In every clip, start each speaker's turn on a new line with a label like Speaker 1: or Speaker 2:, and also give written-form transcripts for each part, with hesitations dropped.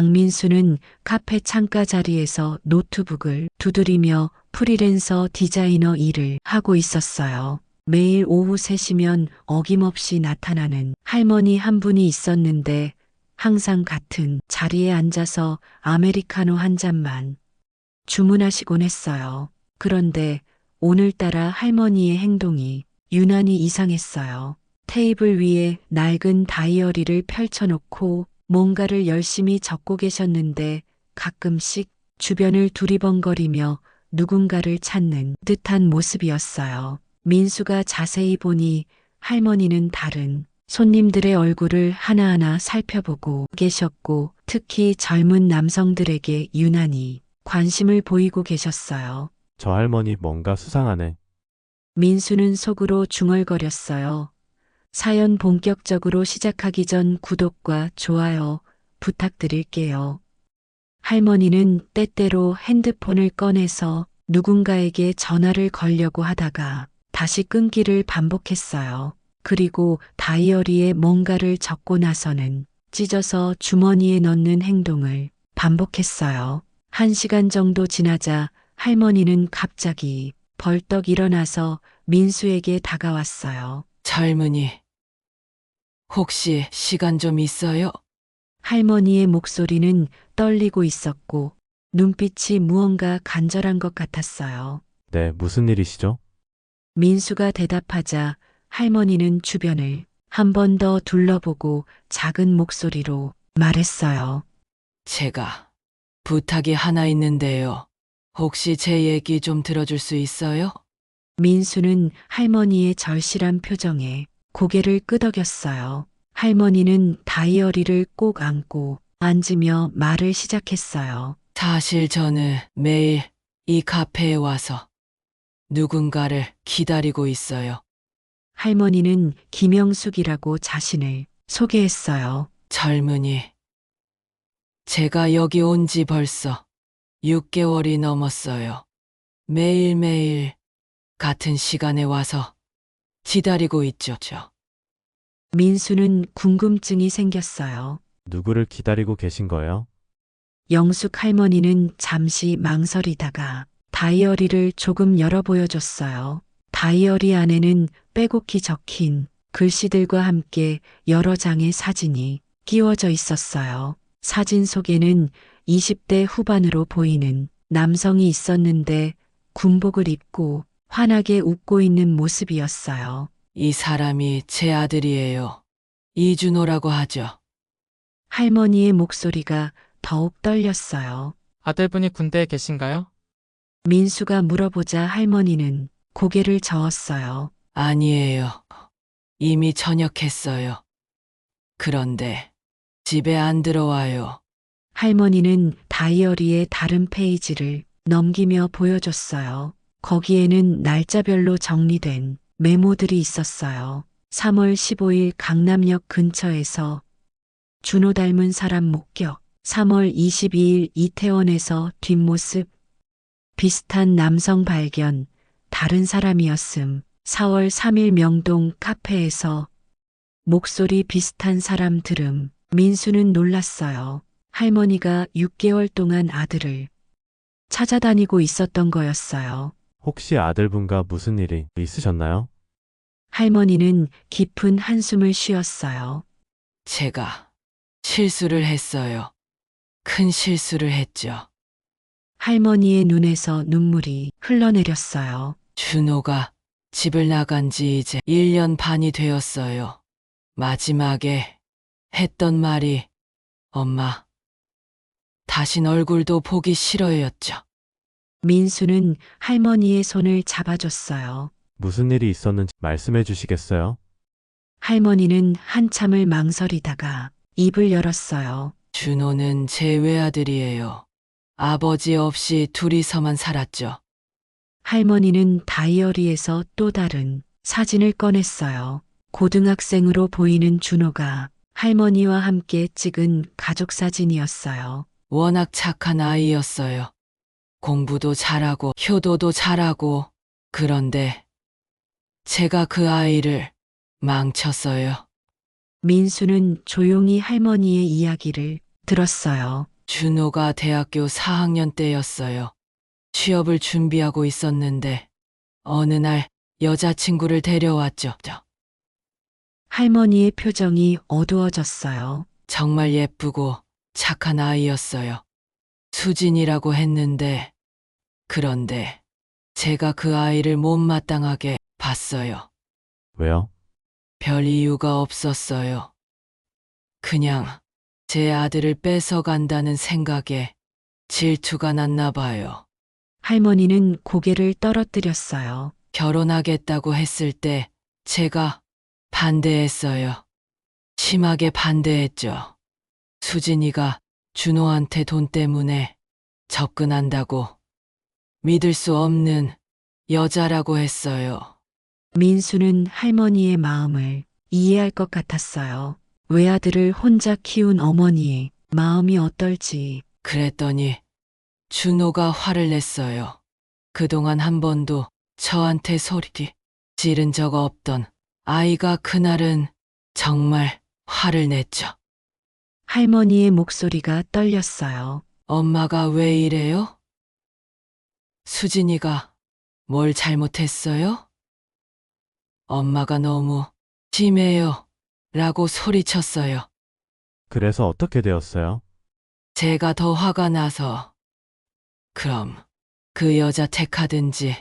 Speaker 1: 박민수는 카페 창가 자리에서 노트북을 두드리며 프리랜서 디자이너 일을 하고 있었어요. 매일 오후 3시면 어김없이 나타나는 할머니 한 분이 있었는데 항상 같은 자리에 앉아서 아메리카노 한 잔만 주문하시곤 했어요. 그런데 오늘따라 할머니의 행동이 유난히 이상했어요. 테이블 위에 낡은 다이어리를 펼쳐놓고 뭔가를 열심히 적고 계셨는데 가끔씩 주변을 두리번거리며 누군가를 찾는 듯한 모습이었어요. 민수가 자세히 보니 할머니는 다른 손님들의 얼굴을 하나하나 살펴보고 계셨고 특히 젊은 남성들에게 유난히 관심을 보이고 계셨어요.
Speaker 2: 저 할머니 뭔가 수상하네.
Speaker 1: 민수는 속으로 중얼거렸어요. 사연 본격적으로 시작하기 전 구독과 좋아요 부탁드릴게요. 할머니는 때때로 핸드폰을 꺼내서 누군가에게 전화를 걸려고 하다가 다시 끊기를 반복했어요. 그리고 다이어리에 뭔가를 적고 나서는 찢어서 주머니에 넣는 행동을 반복했어요. 1시간 정도 지나자 할머니는 갑자기 벌떡 일어나서 민수에게 다가왔어요.
Speaker 3: 젊은이, 혹시 시간 좀 있어요?
Speaker 1: 할머니의 목소리는 떨리고 있었고 눈빛이 무언가 간절한 것 같았어요.
Speaker 2: 네, 무슨 일이시죠?
Speaker 1: 민수가 대답하자 할머니는 주변을 한 번 더 둘러보고 작은 목소리로 말했어요.
Speaker 3: 제가 부탁이 하나 있는데요. 혹시 제 얘기 좀 들어줄 수 있어요?
Speaker 1: 민수는 할머니의 절실한 표정에 고개를 끄덕였어요. 할머니는 다이어리를 꼭 안고 앉으며 말을 시작했어요.
Speaker 3: 사실 저는 매일 이 카페에 와서 누군가를 기다리고 있어요.
Speaker 1: 할머니는 김영숙이라고 자신을 소개했어요.
Speaker 3: 젊은이, 제가 여기 온 지 벌써 6개월이 넘었어요. 매일매일 같은 시간에 와서 기다리고 있죠.
Speaker 1: 민수는 궁금증이 생겼어요.
Speaker 2: 누구를 기다리고 계신 거예요?
Speaker 1: 영숙 할머니는 잠시 망설이다가 다이어리를 조금 열어 보여줬어요. 다이어리 안에는 빼곡히 적힌 글씨들과 함께 여러 장의 사진이 끼워져 있었어요. 사진 속에는 20대 후반으로 보이는 남성이 있었는데 군복을 입고 환하게 웃고 있는 모습이었어요.
Speaker 3: 이 사람이 제 아들이에요. 이준호라고 하죠.
Speaker 1: 할머니의 목소리가 더욱 떨렸어요.
Speaker 4: 아들분이 군대에 계신가요?
Speaker 1: 민수가 물어보자 할머니는 고개를 저었어요.
Speaker 3: 아니에요. 이미 전역했어요. 그런데 집에 안 들어와요.
Speaker 1: 할머니는 다이어리의 다른 페이지를 넘기며 보여줬어요. 거기에는 날짜별로 정리된 메모들이 있었어요. 3월 15일 강남역 근처에서 준호 닮은 사람 목격. 3월 22일 이태원에서 뒷모습. 비슷한 남성 발견. 다른 사람이었음. 4월 3일 명동 카페에서 목소리 비슷한 사람 들음. 민수는 놀랐어요. 할머니가 6개월 동안 아들을 찾아다니고 있었던 거였어요.
Speaker 2: 혹시 아들분과 무슨 일이 있으셨나요?
Speaker 1: 할머니는 깊은 한숨을 쉬었어요.
Speaker 3: 제가 실수를 했어요. 큰 실수를 했죠.
Speaker 1: 할머니의 눈에서 눈물이 흘러내렸어요.
Speaker 3: 준호가 집을 나간 지 이제 1년 반이 되었어요. 마지막에 했던 말이 엄마, 다신 얼굴도 보기 싫어였죠.
Speaker 1: 민수는 할머니의 손을 잡아줬어요.
Speaker 2: 무슨 일이 있었는지 말씀해 주시겠어요?
Speaker 1: 할머니는 한참을 망설이다가 입을 열었어요.
Speaker 3: 준호는 제 외아들이에요. 아버지 없이 둘이서만 살았죠.
Speaker 1: 할머니는 다이어리에서 또 다른 사진을 꺼냈어요. 고등학생으로 보이는 준호가 할머니와 함께 찍은 가족 사진이었어요.
Speaker 3: 워낙 착한 아이였어요. 공부도 잘하고 효도도 잘하고. 그런데 제가 그 아이를 망쳤어요.
Speaker 1: 민수는 조용히 할머니의 이야기를 들었어요.
Speaker 3: 준호가 대학교 4학년 때였어요. 취업을 준비하고 있었는데 어느 날 여자친구를 데려왔죠.
Speaker 1: 할머니의 표정이 어두워졌어요.
Speaker 3: 정말 예쁘고 착한 아이였어요. 수진이라고 했는데 그런데 제가 그 아이를 못마땅하게 봤어요.
Speaker 2: 왜요?
Speaker 3: 별 이유가 없었어요. 그냥 제 아들을 뺏어간다는 생각에 질투가 났나 봐요.
Speaker 1: 할머니는 고개를 떨어뜨렸어요.
Speaker 3: 결혼하겠다고 했을 때 제가 반대했어요. 심하게 반대했죠. 수진이가 준호한테 돈 때문에 접근한다고 믿을 수 없는 여자라고 했어요.
Speaker 1: 민수는 할머니의 마음을 이해할 것 같았어요. 외아들을 혼자 키운 어머니의 마음이 어떨지.
Speaker 3: 그랬더니 준호가 화를 냈어요. 그동안 한 번도 저한테 소리 지른 적 없던 아이가 그날은 정말 화를 냈죠.
Speaker 1: 할머니의 목소리가 떨렸어요.
Speaker 3: 엄마가 왜 이래요? 수진이가 뭘 잘못했어요? 엄마가 너무 심해요. 라고 소리쳤어요.
Speaker 2: 그래서 어떻게 되었어요?
Speaker 3: 제가 더 화가 나서 그럼 그 여자 택하든지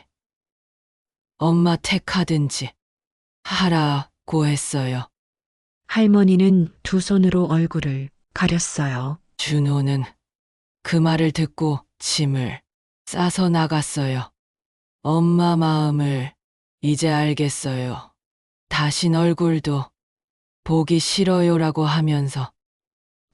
Speaker 3: 엄마 택하든지 하라고 했어요.
Speaker 1: 할머니는 두 손으로 얼굴을 가렸어요.
Speaker 3: 준호는 그 말을 듣고 짐을 싸서 나갔어요. 엄마 마음을 이제 알겠어요. 다신 얼굴도 보기 싫어요라고 하면서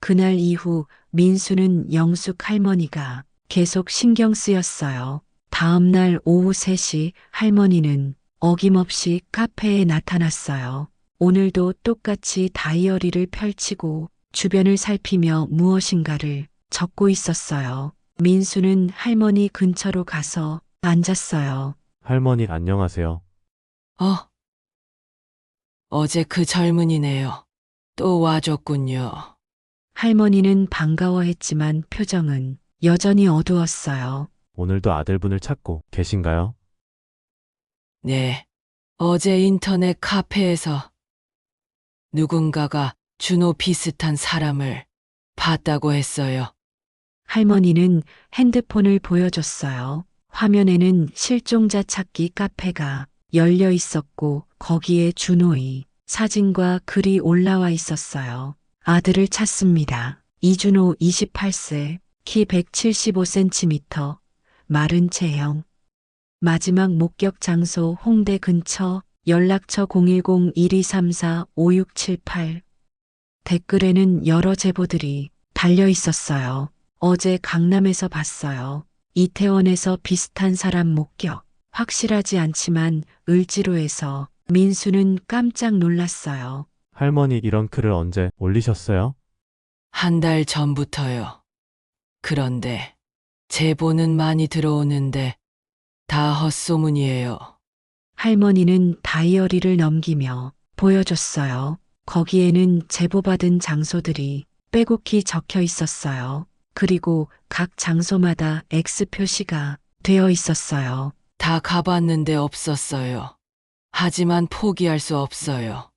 Speaker 1: 그날 이후 민수는 영숙 할머니가 계속 신경 쓰였어요. 다음 날 오후 3시 할머니는 어김없이 카페에 나타났어요. 오늘도 똑같이 다이어리를 펼치고 주변을 살피며 무엇인가를 적고 있었어요. 민수는 할머니 근처로 가서 앉았어요.
Speaker 2: 할머니 안녕하세요.
Speaker 3: 어제 그 젊은이네요. 또 와줬군요.
Speaker 1: 할머니는 반가워했지만 표정은 여전히 어두웠어요.
Speaker 2: 오늘도 아들분을 찾고 계신가요?
Speaker 3: 네. 어제 인터넷 카페에서 누군가가 준호 비슷한 사람을 봤다고 했어요.
Speaker 1: 할머니는 핸드폰을 보여줬어요. 화면에는 실종자 찾기 카페가 열려 있었고 거기에 준호의 사진과 글이 올라와 있었어요. 아들을 찾습니다. 이준호 28세, 키 175cm, 마른 체형. 마지막 목격 장소 홍대 근처, 연락처 010-1234-5678. 댓글에는 여러 제보들이 달려 있었어요. 어제 강남에서 봤어요. 이태원에서 비슷한 사람 목격. 확실하지 않지만 을지로에서. 민수는 깜짝 놀랐어요.
Speaker 2: 할머니 이런 글을 언제 올리셨어요?
Speaker 3: 한 달 전부터요. 그런데 제보는 많이 들어오는데 다 헛소문이에요.
Speaker 1: 할머니는 다이어리를 넘기며 보여줬어요. 거기에는 제보받은 장소들이 빼곡히 적혀 있었어요. 그리고 각 장소마다 X 표시가 되어 있었어요.
Speaker 3: 다 가봤는데 없었어요. 하지만 포기할 수 없어요.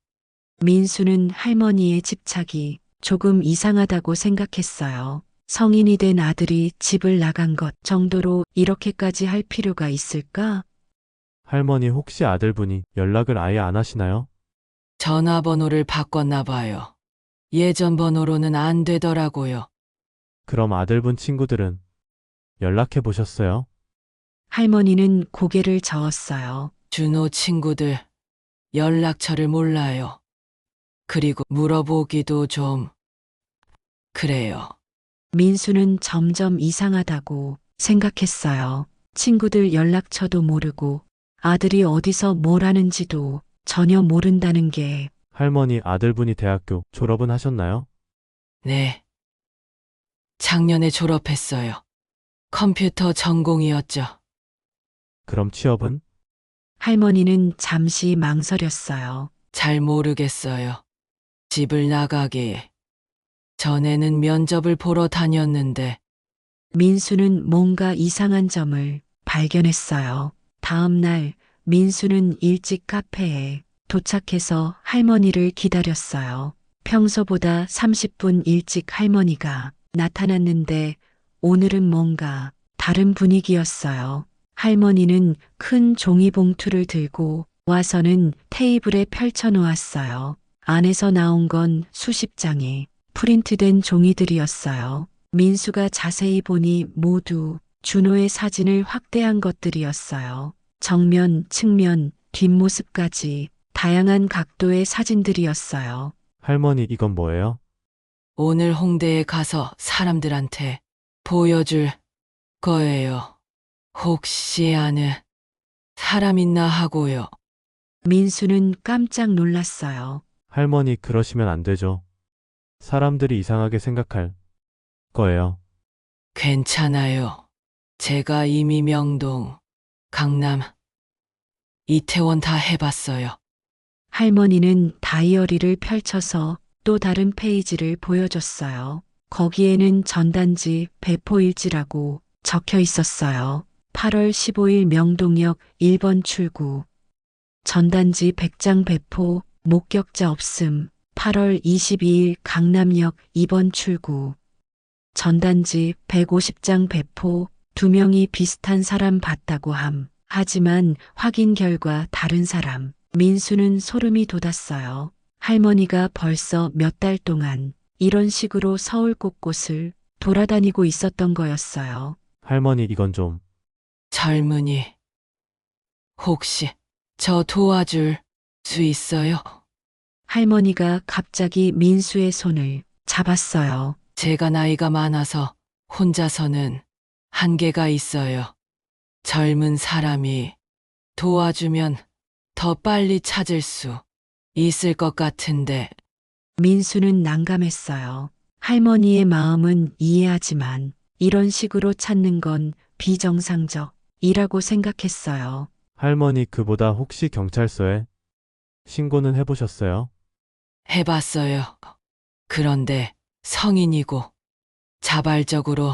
Speaker 1: 민수는 할머니의 집착이 조금 이상하다고 생각했어요. 성인이 된 아들이 집을 나간 것 정도로 이렇게까지 할 필요가 있을까?
Speaker 2: 할머니 혹시 아들분이 연락을 아예 안 하시나요?
Speaker 3: 전화번호를 바꿨나 봐요. 예전 번호로는 안 되더라고요.
Speaker 2: 그럼 아들분 친구들은 연락해 보셨어요?
Speaker 1: 할머니는 고개를 저었어요.
Speaker 3: 준호 친구들 연락처를 몰라요. 그리고 물어보기도 좀 그래요.
Speaker 1: 민수는 점점 이상하다고 생각했어요. 친구들 연락처도 모르고 아들이 어디서 뭘 하는지도 전혀 모른다는 게.
Speaker 2: 할머니 아들분이 대학교 졸업은 하셨나요?
Speaker 3: 네. 작년에 졸업했어요. 컴퓨터 전공이었죠.
Speaker 2: 그럼 취업은?
Speaker 1: 할머니는 잠시 망설였어요.
Speaker 3: 잘 모르겠어요. 집을 나가기 전에는 면접을 보러 다녔는데
Speaker 1: 민수는 뭔가 이상한 점을 발견했어요. 다음 날 민수는 일찍 카페에 도착해서 할머니를 기다렸어요. 평소보다 30분 일찍 할머니가 나타났는데 오늘은 뭔가 다른 분위기였어요. 할머니는 큰 종이봉투를 들고 와서는 테이블에 펼쳐 놓았어요. 안에서 나온 건 수십 장의 프린트된 종이들이었어요. 민수가 자세히 보니 모두 준호의 사진을 확대한 것들이었어요. 정면, 측면, 뒷모습까지 다양한 각도의 사진들이었어요.
Speaker 2: 할머니, 이건 뭐예요?
Speaker 3: 오늘 홍대에 가서 사람들한테 보여줄 거예요. 혹시 아는 사람 있나 하고요.
Speaker 1: 민수는 깜짝 놀랐어요.
Speaker 2: 할머니, 그러시면 안 되죠. 사람들이 이상하게 생각할 거예요.
Speaker 3: 괜찮아요. 제가 이미 명동, 강남, 이태원 다 해봤어요.
Speaker 1: 할머니는 다이어리를 펼쳐서 또 다른 페이지를 보여줬어요. 거기에는 전단지 배포일지라고 적혀 있었어요. 8월 15일 명동역 1번 출구. 전단지 100장 배포, 목격자 없음. 8월 22일 강남역 2번 출구. 전단지 150장 배포, 2명이 비슷한 사람 봤다고 함. 하지만 확인 결과 다른 사람. 민수는 소름이 돋았어요. 할머니가 벌써 몇 달 동안 이런 식으로 서울 곳곳을 돌아다니고 있었던 거였어요.
Speaker 2: 할머니, 이건 좀.
Speaker 3: 젊은이, 혹시 저 도와줄 수 있어요?
Speaker 1: 할머니가 갑자기 민수의 손을 잡았어요.
Speaker 3: 제가 나이가 많아서 혼자서는 한계가 있어요. 젊은 사람이 도와주면 더 빨리 찾을 수 있을 것 같은데
Speaker 1: 민수는 난감했어요. 할머니의 마음은 이해하지만 이런 식으로 찾는 건 비정상적이라고 생각했어요.
Speaker 2: 할머니, 그보다 혹시 경찰서에 신고는 해보셨어요?
Speaker 3: 해봤어요. 그런데 성인이고 자발적으로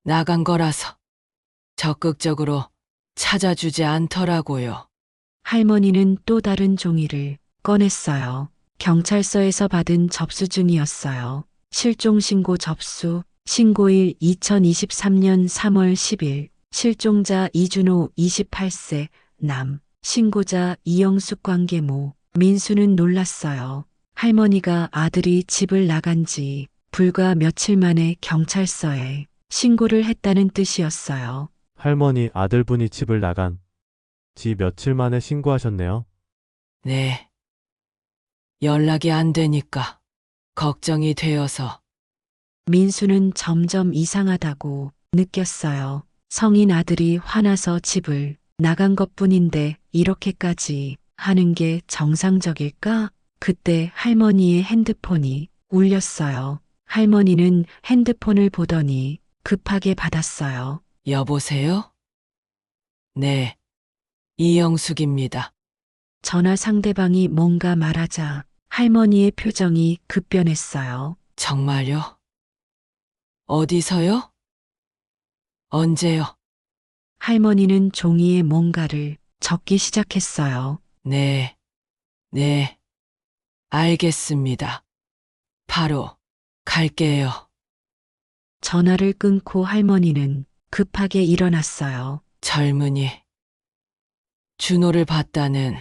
Speaker 3: 나간 거라서 적극적으로 찾아주지 않더라고요.
Speaker 1: 할머니는 또 다른 종이를 꺼냈어요. 경찰서에서 받은 접수증이었어요. 실종신고 접수, 신고일 2023년 3월 10일, 실종자 이준호 28세, 남, 신고자 이영숙 관계모. 민수는 놀랐어요. 할머니가 아들이 집을 나간 지 불과 며칠 만에 경찰서에 신고를 했다는 뜻이었어요.
Speaker 2: 할머니, 아들분이 집을 나간 지 며칠 만에 신고하셨네요.
Speaker 3: 네. 연락이 안 되니까 걱정이 되어서
Speaker 1: 민수는 점점 이상하다고 느꼈어요. 성인 아들이 화나서 집을 나간 것뿐인데 이렇게까지 하는 게 정상적일까? 그때 할머니의 핸드폰이 울렸어요. 할머니는 핸드폰을 보더니 급하게 받았어요.
Speaker 3: 여보세요? 네. 이영숙입니다.
Speaker 1: 전화 상대방이 뭔가 말하자 할머니의 표정이 급변했어요.
Speaker 3: 정말요? 어디서요? 언제요?
Speaker 1: 할머니는 종이에 뭔가를 적기 시작했어요.
Speaker 3: 네. 네. 알겠습니다. 바로 갈게요.
Speaker 1: 전화를 끊고 할머니는 급하게 일어났어요.
Speaker 3: 젊은이. 준호를 봤다는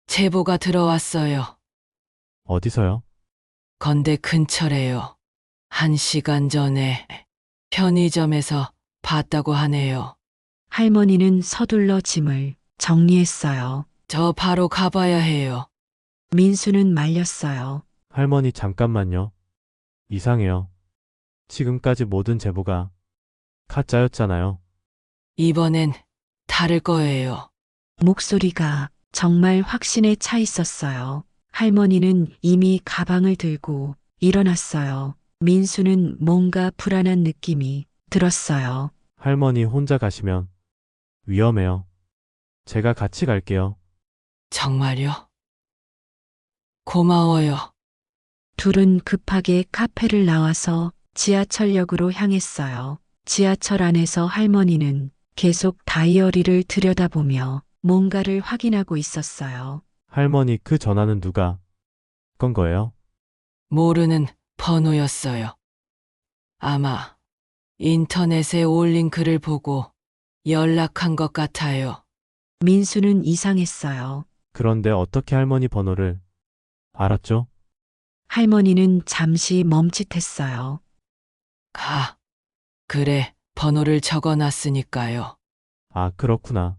Speaker 3: 제보가 들어왔어요.
Speaker 2: 어디서요?
Speaker 3: 건대 근처래요. 1시간 전에 편의점에서 봤다고 하네요.
Speaker 1: 할머니는 서둘러 짐을 정리했어요.
Speaker 3: 저 바로 가봐야 해요.
Speaker 1: 민수는 말렸어요.
Speaker 2: 할머니, 잠깐만요. 이상해요. 지금까지 모든 제보가 가짜였잖아요.
Speaker 3: 이번엔 다를 거예요.
Speaker 1: 목소리가 정말 확신에 차 있었어요. 할머니는 이미 가방을 들고 일어났어요. 민수는 뭔가 불안한 느낌이 들었어요.
Speaker 2: 할머니, 혼자 가시면 위험해요. 제가 같이 갈게요.
Speaker 3: 정말요? 고마워요.
Speaker 1: 둘은 급하게 카페를 나와서 지하철역으로 향했어요. 지하철 안에서 할머니는 계속 다이어리를 들여다보며 뭔가를 확인하고 있었어요.
Speaker 2: 할머니, 그 전화는 누가 건 거예요?
Speaker 3: 모르는 번호였어요. 아마 인터넷에 올린 글을 보고 연락한 것 같아요.
Speaker 1: 민수는 이상했어요.
Speaker 2: 그런데 어떻게 할머니 번호를 알았죠?
Speaker 1: 할머니는 잠시 멈칫했어요.
Speaker 3: 그래, 번호를 적어 놨으니까요.
Speaker 2: 아, 그렇구나.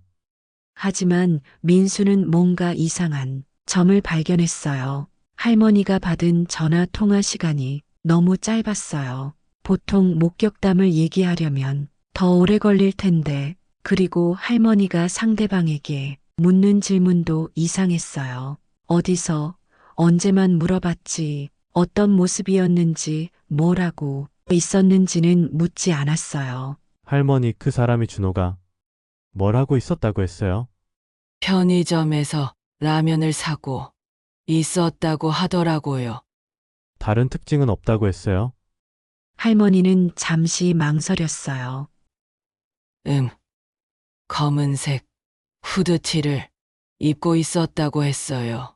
Speaker 1: 하지만 민수는 뭔가 이상한 점을 발견했어요. 할머니가 받은 전화 통화 시간이 너무 짧았어요. 보통 목격담을 얘기하려면 더 오래 걸릴 텐데, 그리고 할머니가 상대방에게 묻는 질문도 이상했어요. 어디서, 언제만 물어봤지, 어떤 모습이었는지, 뭐라고 있었는지는 묻지 않았어요.
Speaker 2: 할머니, 그 사람이 준호가 뭘 하고 있었다고 했어요?
Speaker 3: 편의점에서 라면을 사고 있었다고 하더라고요.
Speaker 2: 다른 특징은 없다고 했어요?
Speaker 1: 할머니는 잠시 망설였어요.
Speaker 3: 검은색 후드티를 입고 있었다고 했어요.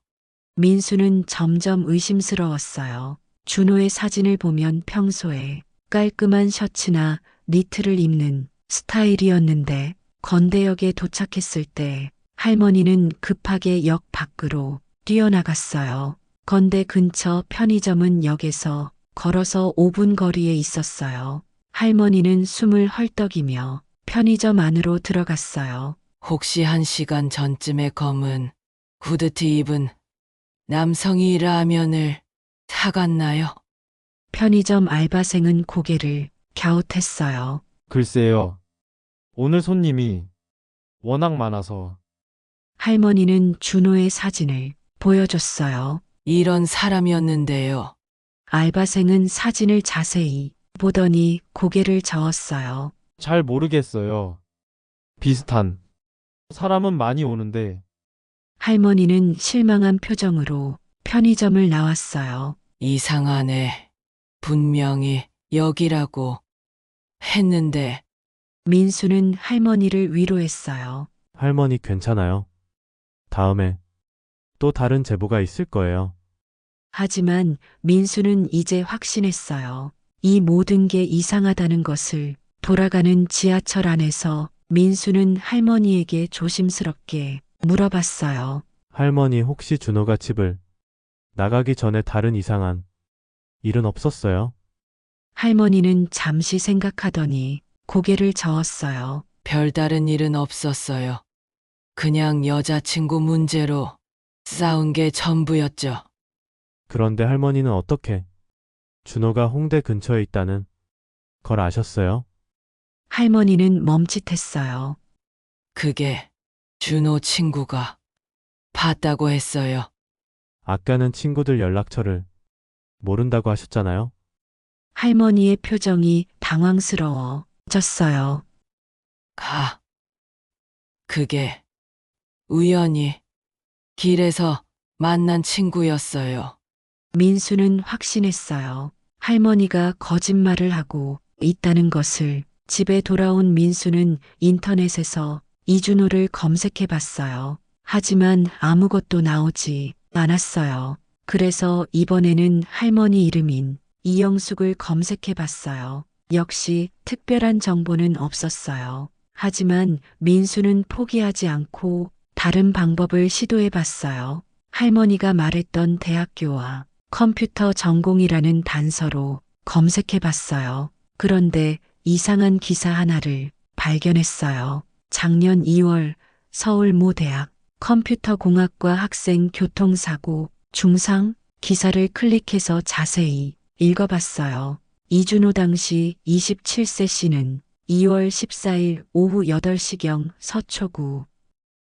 Speaker 1: 민수는 점점 의심스러웠어요. 준호의 사진을 보면 평소에 깔끔한 셔츠나 니트를 입는 스타일이었는데, 건대역에 도착했을 때 할머니는 급하게 역 밖으로 뛰어나갔어요. 건대 근처 편의점은 역에서 걸어서 5분 거리에 있었어요. 할머니는 숨을 헐떡이며 편의점 안으로 들어갔어요.
Speaker 3: 혹시 1시간 전쯤에 검은 후드티 입은 남성이 라면을 사갔나요?
Speaker 1: 편의점 알바생은 고개를 갸웃했어요.
Speaker 5: 글쎄요. 오늘 손님이 워낙 많아서
Speaker 1: 할머니는 준호의 사진을 보여줬어요.
Speaker 3: 이런 사람이었는데요.
Speaker 1: 알바생은 사진을 자세히 보더니 고개를 저었어요.
Speaker 5: 잘 모르겠어요. 비슷한 사람은 많이 오는데
Speaker 1: 할머니는 실망한 표정으로 편의점을 나왔어요.
Speaker 3: 이상하네. 분명히 여기라고 했는데
Speaker 1: 민수는 할머니를 위로했어요.
Speaker 2: 할머니, 괜찮아요. 다음에 또 다른 제보가 있을 거예요.
Speaker 1: 하지만 민수는 이제 확신했어요. 이 모든 게 이상하다는 것을. 돌아가는 지하철 안에서 민수는 할머니에게 조심스럽게 물어봤어요.
Speaker 2: 할머니, 혹시 준호가 집을 나가기 전에 다른 이상한 일은 없었어요?
Speaker 1: 할머니는 잠시 생각하더니 고개를 저었어요.
Speaker 3: 별다른 일은 없었어요. 그냥 여자친구 문제로 싸운 게 전부였죠.
Speaker 2: 그런데 할머니는 어떻게 준호가 홍대 근처에 있다는 걸 아셨어요?
Speaker 1: 할머니는 멈칫했어요.
Speaker 3: 그게 준호 친구가 봤다고 했어요.
Speaker 2: 아까는 친구들 연락처를 모른다고 하셨잖아요.
Speaker 1: 할머니의 표정이 당황스러워졌어요.
Speaker 3: 그게 우연히 길에서 만난 친구였어요.
Speaker 1: 민수는 확신했어요. 할머니가 거짓말을 하고 있다는 것을. 집에 돌아온 민수는 인터넷에서 이준호를 검색해 봤어요. 하지만 아무것도 나오지 않았어요. 그래서 이번에는 할머니 이름인 이영숙을 검색해 봤어요. 역시 특별한 정보는 없었어요. 하지만 민수는 포기하지 않고 다른 방법을 시도해 봤어요. 할머니가 말했던 대학교와 컴퓨터 전공이라는 단서로 검색해 봤어요. 그런데 이상한 기사 하나를 발견했어요. 작년 2월 서울 모 대학 컴퓨터공학과 학생 교통사고 중상 기사를 클릭해서 자세히 읽어봤어요. 이준호 당시 27세 씨는 2월 14일 오후 8시경 서초구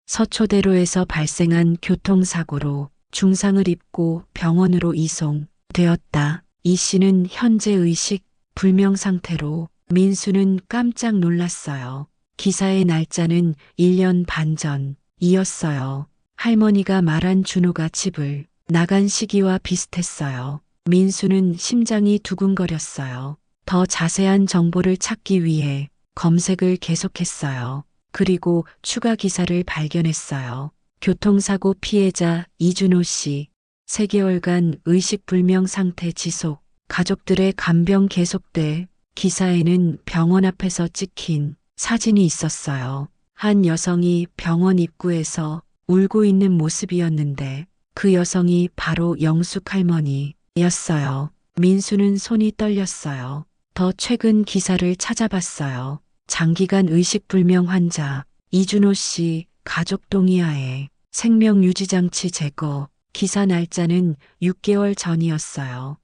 Speaker 1: 서초대로에서 발생한 교통사고로 중상을 입고 병원으로 이송되었다. 이 씨는 현재 의식 불명 상태로. 민수는 깜짝 놀랐어요. 기사의 날짜는 1년 반 전이었어요. 할머니가 말한 준호가 집을 나간 시기와 비슷했어요. 민수는 심장이 두근거렸어요. 더 자세한 정보를 찾기 위해 검색을 계속했어요. 그리고 추가 기사를 발견했어요. 교통사고 피해자 이준호 씨, 3개월간 의식불명 상태 지속, 가족들의 간병 계속돼. 기사에는 병원 앞에서 찍힌 사진이 있었어요. 한 여성이 병원 입구에서 울고 있는 모습이었는데 그 여성이 바로 영숙 할머니였어요. 민수는 손이 떨렸어요. 더 최근 기사를 찾아봤어요. 장기간 의식불명 환자 이준호 씨 가족 동의하에 생명유지장치 제거. 기사 날짜는 6개월 전이었어요.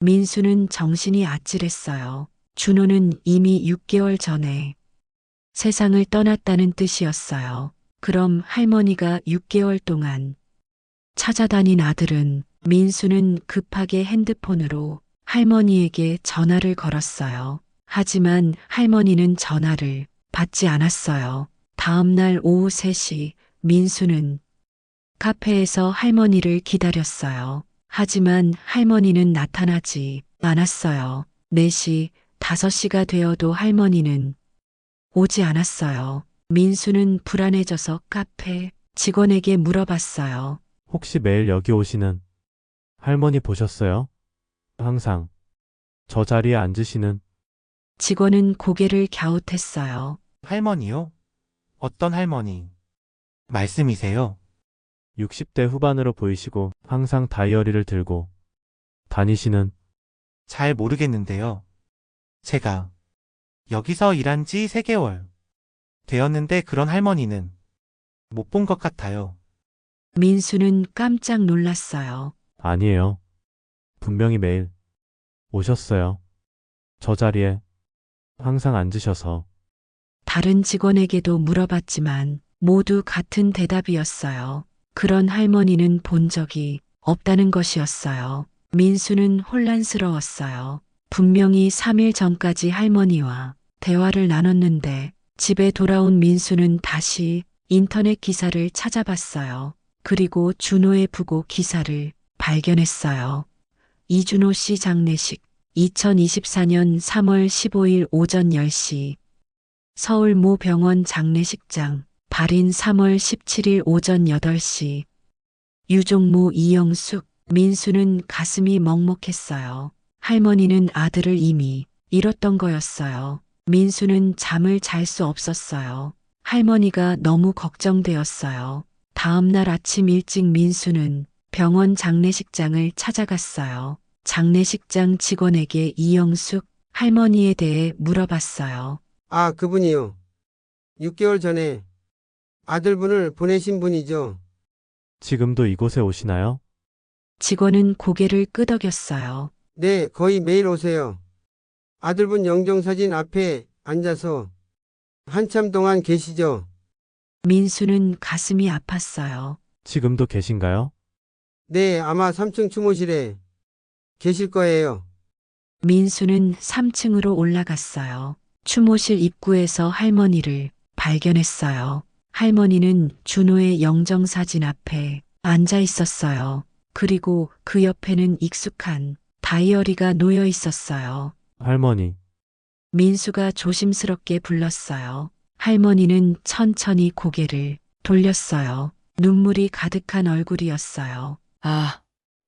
Speaker 1: 민수는 정신이 아찔했어요. 준호는 이미 6개월 전에 세상을 떠났다는 뜻이었어요. 그럼 할머니가 6개월 동안 찾아다닌 아들은? 민수는 급하게 핸드폰으로 할머니에게 전화를 걸었어요. 하지만 할머니는 전화를 받지 않았어요. 다음 날 오후 3시 민수는 카페에서 할머니를 기다렸어요. 하지만 할머니는 나타나지 않았어요. 4시, 5시가 되어도 할머니는 오지 않았어요. 민수는 불안해져서 카페 직원에게 물어봤어요.
Speaker 2: 혹시 매일 여기 오시는 할머니 보셨어요? 항상 저 자리에 앉으시는.
Speaker 1: 직원은 고개를 갸웃했어요.
Speaker 6: 할머니요? 어떤 할머니? 말씀이세요?
Speaker 2: 60대 후반으로 보이시고 항상 다이어리를 들고 다니시는.
Speaker 6: 잘 모르겠는데요. 제가 여기서 일한 지 3개월 되었는데 그런 할머니는 못 본 것 같아요.
Speaker 1: 민수는 깜짝 놀랐어요.
Speaker 2: 아니에요. 분명히 매일 오셨어요. 저 자리에 항상 앉으셔서.
Speaker 1: 다른 직원에게도 물어봤지만 모두 같은 대답이었어요. 그런 할머니는 본 적이 없다는 것이었어요. 민수는 혼란스러웠어요. 분명히 3일 전까지 할머니와 대화를 나눴는데 집에 돌아온 민수는 다시 인터넷 기사를 찾아봤어요. 그리고 준호의 부고 기사를 발견했어요. 이준호 씨 장례식 2024년 3월 15일 오전 10시 서울 모 병원 장례식장 발인 3월 17일 오전 8시 유종모 이영숙. 민수는 가슴이 먹먹했어요. 할머니는 아들을 이미 잃었던 거였어요. 민수는 잠을 잘 수 없었어요. 할머니가 너무 걱정되었어요. 다음 날 아침 일찍 민수는 병원 장례식장을 찾아갔어요. 장례식장 직원에게 이영숙 할머니에 대해 물어봤어요.
Speaker 7: 아, 그분이요. 6개월 전에 아들분을 보내신 분이죠.
Speaker 2: 지금도 이곳에 오시나요?
Speaker 1: 직원은 고개를 끄덕였어요.
Speaker 7: 네, 거의 매일 오세요. 아들분 영정사진 앞에 앉아서 한참 동안 계시죠.
Speaker 1: 민수는 가슴이 아팠어요.
Speaker 2: 지금도 계신가요?
Speaker 7: 네, 아마 3층 추모실에 계실 거예요.
Speaker 1: 민수는 3층으로 올라갔어요. 추모실 입구에서 할머니를 발견했어요. 할머니는 준호의 영정사진 앞에 앉아 있었어요. 그리고 그 옆에는 익숙한 다이어리가 놓여 있었어요.
Speaker 2: 할머니.
Speaker 1: 민수가 조심스럽게 불렀어요. 할머니는 천천히 고개를 돌렸어요. 눈물이 가득한 얼굴이었어요.
Speaker 3: 아,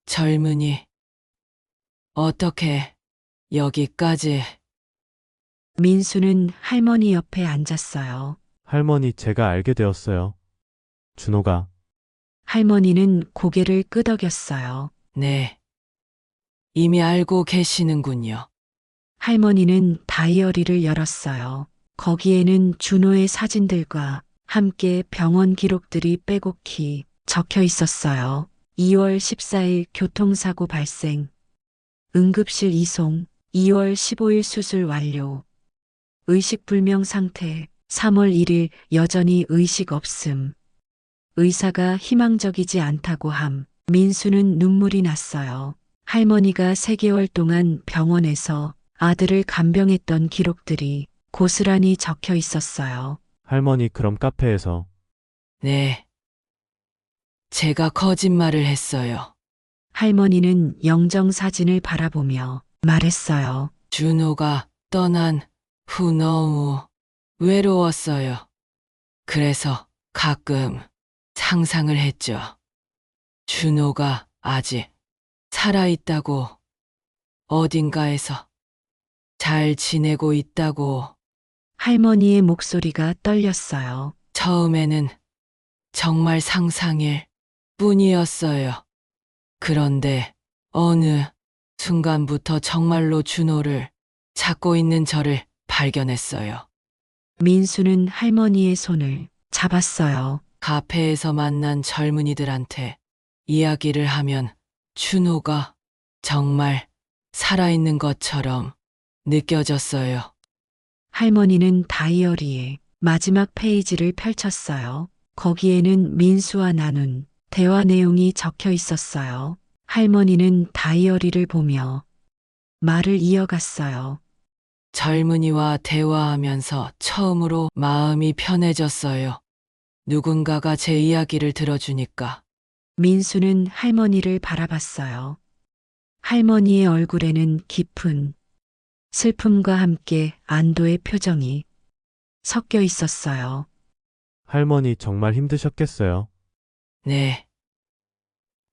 Speaker 3: 젊은이. 어떻게 여기까지?
Speaker 1: 민수는 할머니 옆에 앉았어요.
Speaker 2: 할머니, 제가 알게 되었어요. 준호가.
Speaker 1: 할머니는 고개를 끄덕였어요.
Speaker 3: 네. 이미 알고 계시는군요.
Speaker 1: 할머니는 다이어리를 열었어요. 거기에는 준호의 사진들과 함께 병원 기록들이 빼곡히 적혀 있었어요. 2월 14일 교통사고 발생. 응급실 이송. 2월 15일 수술 완료. 의식불명 상태. 3월 1일 여전히 의식 없음. 의사가 희망적이지 않다고 함. 민수는 눈물이 났어요. 할머니가 3개월 동안 병원에서 아들을 간병했던 기록들이 고스란히 적혀 있었어요.
Speaker 2: 할머니, 그럼 카페에서.
Speaker 3: 네. 제가 거짓말을 했어요.
Speaker 1: 할머니는 영정 사진을 바라보며 말했어요.
Speaker 3: 준호가 떠난 후 너무 외로웠어요. 그래서 가끔 상상을 했죠. 준호가 아직 살아있다고, 어딘가에서 잘 지내고 있다고.
Speaker 1: 할머니의 목소리가 떨렸어요.
Speaker 3: 처음에는 정말 상상일 뿐이었어요. 그런데 어느 순간부터 정말로 준호를 찾고 있는 저를 발견했어요.
Speaker 1: 민수는 할머니의 손을 잡았어요.
Speaker 3: 카페에서 만난 젊은이들한테 이야기를 하면 준호가 정말 살아있는 것처럼 느껴졌어요.
Speaker 1: 할머니는 다이어리에 마지막 페이지를 펼쳤어요. 거기에는 민수와 나눈 대화 내용이 적혀 있었어요. 할머니는 다이어리를 보며 말을 이어갔어요.
Speaker 3: 젊은이와 대화하면서 처음으로 마음이 편해졌어요. 누군가가 제 이야기를 들어주니까.
Speaker 1: 민수는 할머니를 바라봤어요. 할머니의 얼굴에는 깊은 슬픔과 함께 안도의 표정이 섞여 있었어요.
Speaker 2: 할머니 정말 힘드셨겠어요.
Speaker 3: 네.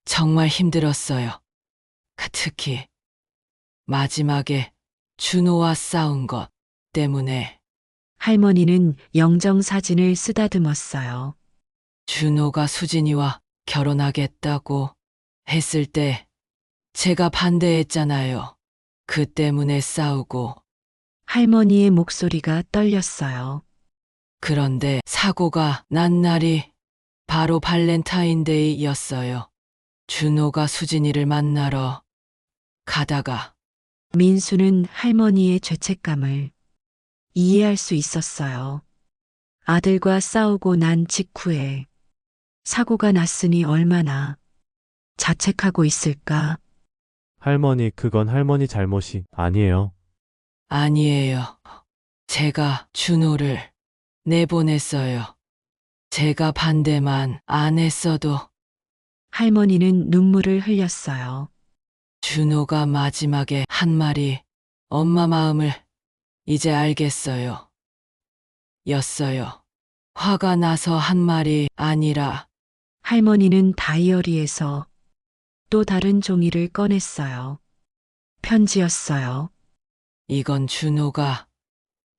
Speaker 3: 정말 힘들었어요. 특히 마지막에 준호와 싸운 것 때문에.
Speaker 1: 할머니는 영정 사진을 쓰다듬었어요.
Speaker 3: 준호가 수진이와 결혼하겠다고 했을 때 제가 반대했잖아요. 그 때문에 싸우고.
Speaker 1: 할머니의 목소리가 떨렸어요.
Speaker 3: 그런데 사고가 난 날이 바로 발렌타인데이였어요. 준호가 수진이를 만나러 가다가.
Speaker 1: 민수는 할머니의 죄책감을 이해할 수 있었어요. 아들과 싸우고 난 직후에 사고가 났으니 얼마나 자책하고 있을까.
Speaker 2: 할머니, 그건 할머니 잘못이 아니에요.
Speaker 3: 아니에요. 제가 준호를 내보냈어요. 제가 반대만 안 했어도.
Speaker 1: 할머니는 눈물을 흘렸어요.
Speaker 3: 준호가 마지막에 한 말이 엄마 마음을 이제 알겠어요. 였어요. 화가 나서 한 말이 아니라.
Speaker 1: 할머니는 다이어리에서 또 다른 종이를 꺼냈어요. 편지였어요.
Speaker 3: 이건 준호가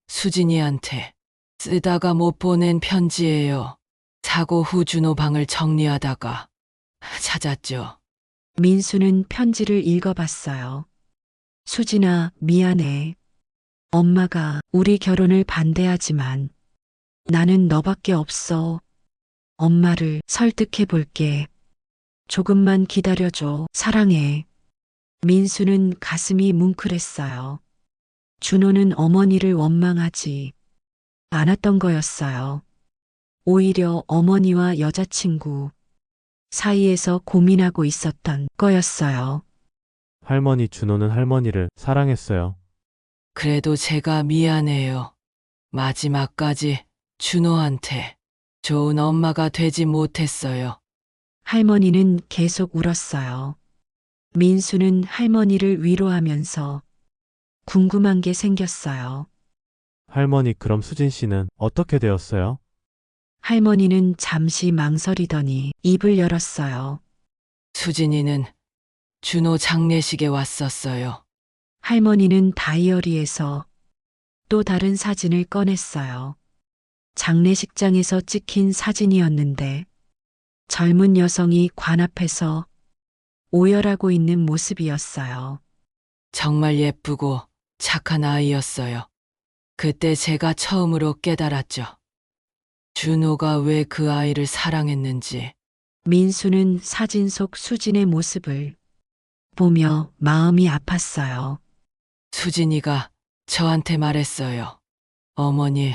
Speaker 3: 수진이한테 쓰다가 못 보낸 편지예요. 사고 후 준호 방을 정리하다가 찾았죠.
Speaker 1: 민수는 편지를 읽어봤어요. 수진아, 미안해. 엄마가 우리 결혼을 반대하지만 나는 너밖에 없어. 엄마를 설득해 볼게. 조금만 기다려줘. 사랑해. 민수는 가슴이 뭉클했어요. 준호는 어머니를 원망하지 않았던 거였어요. 오히려 어머니와 여자친구 사이에서 고민하고 있었던 거였어요.
Speaker 2: 할머니, 준호는 할머니를 사랑했어요.
Speaker 3: 그래도 제가 미안해요. 마지막까지 준호한테 좋은 엄마가 되지 못했어요.
Speaker 1: 할머니는 계속 울었어요. 민수는 할머니를 위로하면서 궁금한 게 생겼어요.
Speaker 2: 할머니, 그럼 수진 씨는 어떻게 되었어요?
Speaker 1: 할머니는 잠시 망설이더니 입을 열었어요.
Speaker 3: 수진이는 준호 장례식에 왔었어요.
Speaker 1: 할머니는 다이어리에서 또 다른 사진을 꺼냈어요. 장례식장에서 찍힌 사진이었는데 젊은 여성이 관 앞에서 오열하고 있는 모습이었어요.
Speaker 3: 정말 예쁘고 착한 아이였어요. 그때 제가 처음으로 깨달았죠. 준호가 왜 그 아이를 사랑했는지.
Speaker 1: 민수는 사진 속 수진의 모습을 보며 마음이 아팠어요.
Speaker 3: 수진이가 저한테 말했어요. 어머니,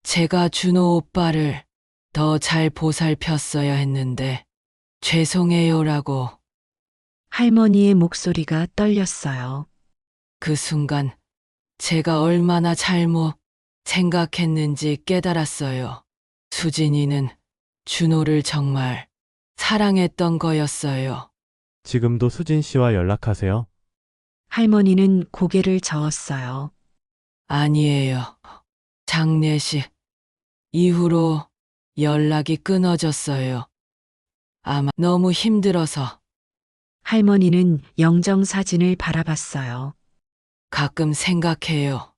Speaker 3: 제가 준호 오빠를 더 잘 보살폈어야 했는데 죄송해요라고.
Speaker 1: 할머니의 목소리가 떨렸어요.
Speaker 3: 그 순간 제가 얼마나 잘못 생각했는지 깨달았어요. 수진이는 준호를 정말 사랑했던 거였어요.
Speaker 2: 지금도 수진 씨와 연락하세요?
Speaker 1: 할머니는 고개를 저었어요.
Speaker 3: 아니에요. 장례식 이후로 연락이 끊어졌어요. 아마 너무 힘들어서.
Speaker 1: 할머니는 영정 사진을 바라봤어요.
Speaker 3: 가끔 생각해요.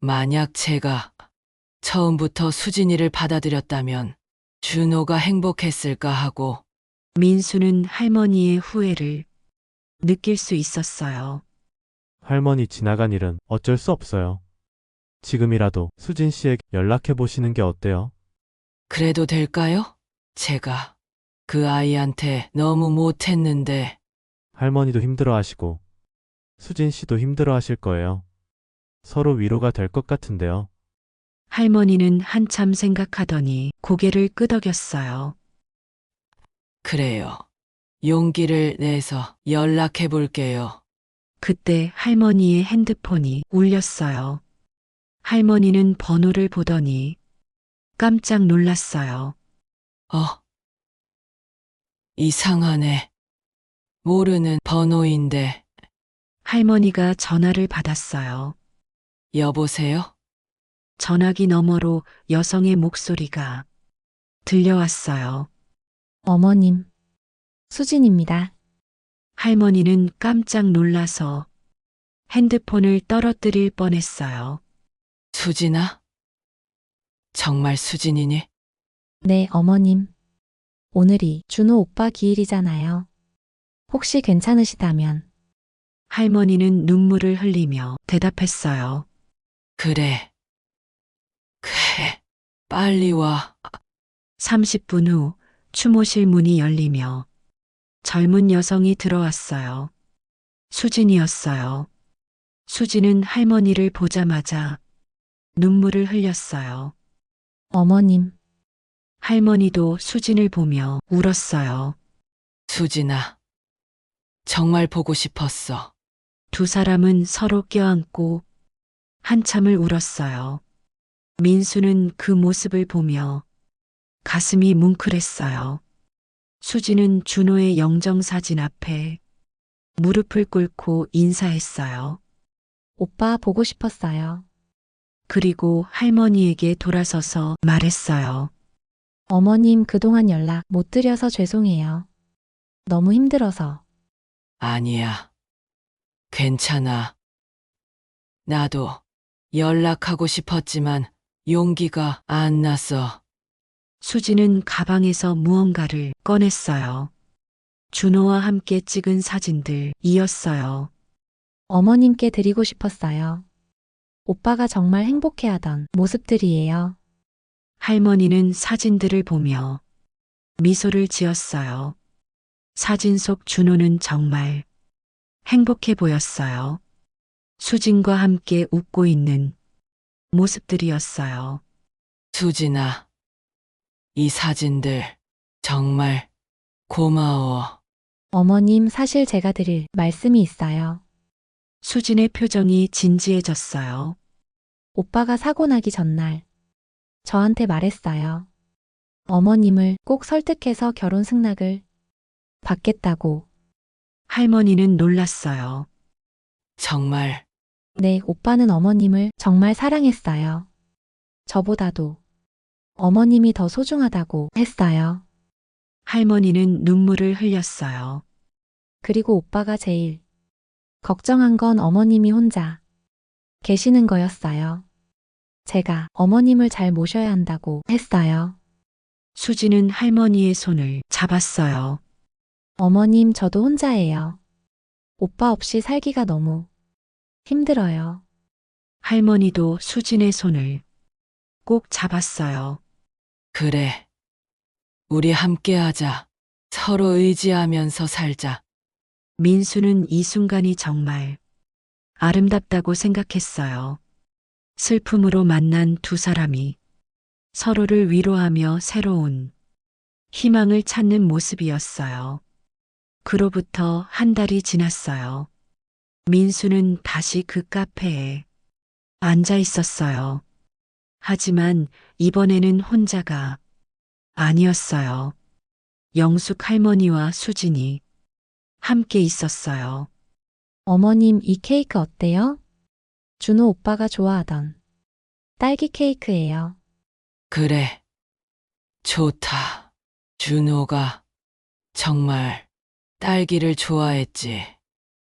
Speaker 3: 만약 제가 처음부터 수진이를 받아들였다면 준호가 행복했을까 하고.
Speaker 1: 민수는 할머니의 후회를 느낄 수 있었어요.
Speaker 2: 할머니 지나간 일은 어쩔 수 없어요. 지금이라도 수진 씨에게 연락해 보시는 게 어때요?
Speaker 3: 그래도 될까요? 제가 그 아이한테 너무 못했는데.
Speaker 2: 할머니도 힘들어 하시고 수진 씨도 힘들어 하실 거예요. 서로 위로가 될 것 같은데요.
Speaker 1: 할머니는 한참 생각하더니 고개를 끄덕였어요.
Speaker 3: 그래요. 용기를 내서 연락해 볼게요.
Speaker 1: 그때 할머니의 핸드폰이 울렸어요. 할머니는 번호를 보더니 깜짝 놀랐어요.
Speaker 3: 이상하네. 모르는 번호인데.
Speaker 1: 할머니가 전화를 받았어요.
Speaker 3: 여보세요?
Speaker 1: 전화기 너머로 여성의 목소리가 들려왔어요.
Speaker 8: 어머님, 수진입니다.
Speaker 1: 할머니는 깜짝 놀라서 핸드폰을 떨어뜨릴 뻔했어요.
Speaker 3: 수진아? 정말 수진이니?
Speaker 8: 네, 어머님. 오늘이 준호 오빠 기일이잖아요. 혹시 괜찮으시다면
Speaker 1: 할머니는 눈물을 흘리며 대답했어요.
Speaker 3: 그래. 그래. 빨리 와.
Speaker 1: 30분 후 추모실 문이 열리며 젊은 여성이 들어왔어요. 수진이었어요. 수진은 할머니를 보자마자 눈물을 흘렸어요.
Speaker 8: 어머님,
Speaker 1: 할머니도 수진을 보며 울었어요.
Speaker 3: 수진아. 정말 보고 싶었어.
Speaker 1: 두 사람은 서로 껴안고 한참을 울었어요. 민수는 그 모습을 보며 가슴이 뭉클했어요. 수진은 준호의 영정사진 앞에 무릎을 꿇고 인사했어요.
Speaker 8: 오빠 보고 싶었어요.
Speaker 1: 그리고 할머니에게 돌아서서 말했어요.
Speaker 8: 어머님 그동안 연락 못 드려서 죄송해요. 너무 힘들어서.
Speaker 3: 아니야. 괜찮아. 나도 연락하고 싶었지만 용기가 안 났어.
Speaker 1: 수진은 가방에서 무언가를 꺼냈어요. 준호와 함께 찍은 사진들이었어요.
Speaker 8: 어머님께 드리고 싶었어요. 오빠가 정말 행복해하던 모습들이에요.
Speaker 1: 할머니는 사진들을 보며 미소를 지었어요. 사진 속 준호는 정말 행복해 보였어요. 수진과 함께 웃고 있는 모습들이었어요.
Speaker 3: 수진아. 이 사진들 정말 고마워.
Speaker 8: 어머님 사실 제가 드릴 말씀이 있어요.
Speaker 1: 수진의 표정이 진지해졌어요.
Speaker 8: 오빠가 사고 나기 전날 저한테 말했어요. 어머님을 꼭 설득해서 결혼 승낙을 받겠다고.
Speaker 1: 할머니는 놀랐어요.
Speaker 3: 정말.
Speaker 8: 네, 오빠는 어머님을 정말 사랑했어요. 저보다도 어머님이 더 소중하다고 했어요.
Speaker 1: 할머니는 눈물을 흘렸어요.
Speaker 8: 그리고 오빠가 제일 걱정한 건 어머님이 혼자 계시는 거였어요. 제가 어머님을 잘 모셔야 한다고 했어요.
Speaker 1: 수진은 할머니의 손을 잡았어요.
Speaker 8: 어머님, 저도 혼자예요. 오빠 없이 살기가 너무 힘들어요.
Speaker 1: 할머니도 수진의 손을 꼭 잡았어요.
Speaker 3: 그래. 우리 함께 하자. 서로 의지하면서 살자.
Speaker 1: 민수는 이 순간이 정말 아름답다고 생각했어요. 슬픔으로 만난 두 사람이 서로를 위로하며 새로운 희망을 찾는 모습이었어요. 그로부터 한 달이 지났어요. 민수는 다시 그 카페에 앉아 있었어요. 하지만 이번에는 혼자가 아니었어요. 영숙 할머니와 수진이 함께 있었어요.
Speaker 8: 어머님, 이 케이크 어때요? 준호 오빠가 좋아하던 딸기 케이크예요.
Speaker 3: 그래. 좋다. 준호가 정말 딸기를 좋아했지.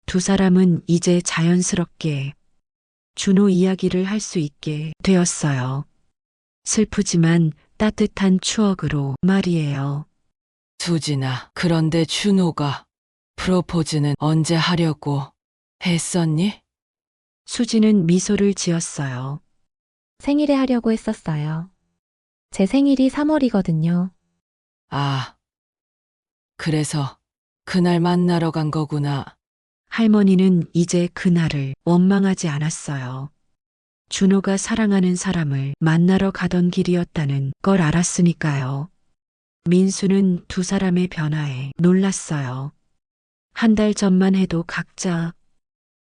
Speaker 1: 두 사람은 이제 자연스럽게 준호 이야기를 할 수 있게 되었어요. 슬프지만 따뜻한 추억으로 말이에요.
Speaker 3: 수진아, 그런데 준호가 프로포즈는 언제 하려고 했었니?
Speaker 1: 수지는 미소를 지었어요.
Speaker 8: 생일에 하려고 했었어요. 제 생일이 3월이거든요.
Speaker 3: 아, 그래서 그날 만나러 간 거구나.
Speaker 1: 할머니는 이제 그날을 원망하지 않았어요. 준호가 사랑하는 사람을 만나러 가던 길이었다는 걸 알았으니까요. 민수는 두 사람의 변화에 놀랐어요. 한 달 전만 해도 각자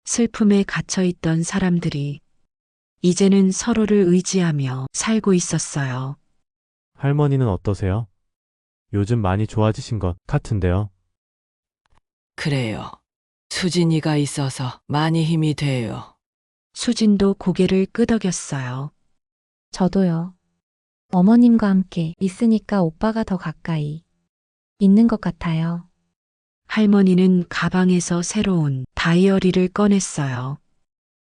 Speaker 1: 슬픔에 갇혀 있던 사람들이 이제는 서로를 의지하며 살고 있었어요.
Speaker 2: 할머니는 어떠세요? 요즘 많이 좋아지신 것 같은데요.
Speaker 3: 그래요. 수진이가 있어서 많이 힘이 돼요.
Speaker 1: 수진도 고개를 끄덕였어요.
Speaker 8: 저도요. 어머님과 함께 있으니까 오빠가 더 가까이 있는 것 같아요.
Speaker 1: 할머니는 가방에서 새로운 다이어리를 꺼냈어요.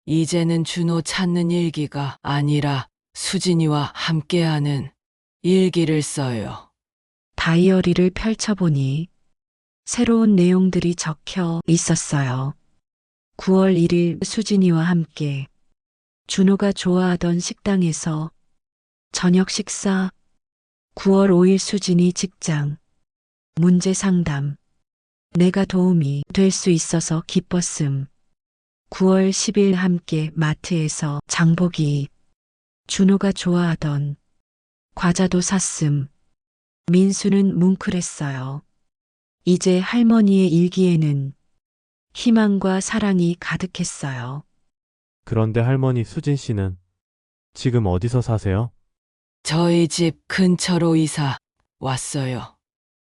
Speaker 3: 이제는 준호 찾는 일기가 아니라 수진이와 함께하는 일기를 써요.
Speaker 1: 다이어리를 펼쳐보니 새로운 내용들이 적혀 있었어요. 9월 1일 수진이와 함께 준호가 좋아하던 식당에서 저녁 식사, 9월 5일 수진이 직장, 문제 상담, 내가 도움이 될 수 있어서 기뻤음. 9월 10일 함께 마트에서 장보기, 준호가 좋아하던 과자도 샀음. 민수는 뭉클했어요. 이제 할머니의 일기에는 희망과 사랑이 가득했어요.
Speaker 2: 그런데 할머니 수진 씨는 지금 어디서 사세요?
Speaker 3: 저희 집 근처로 이사 왔어요.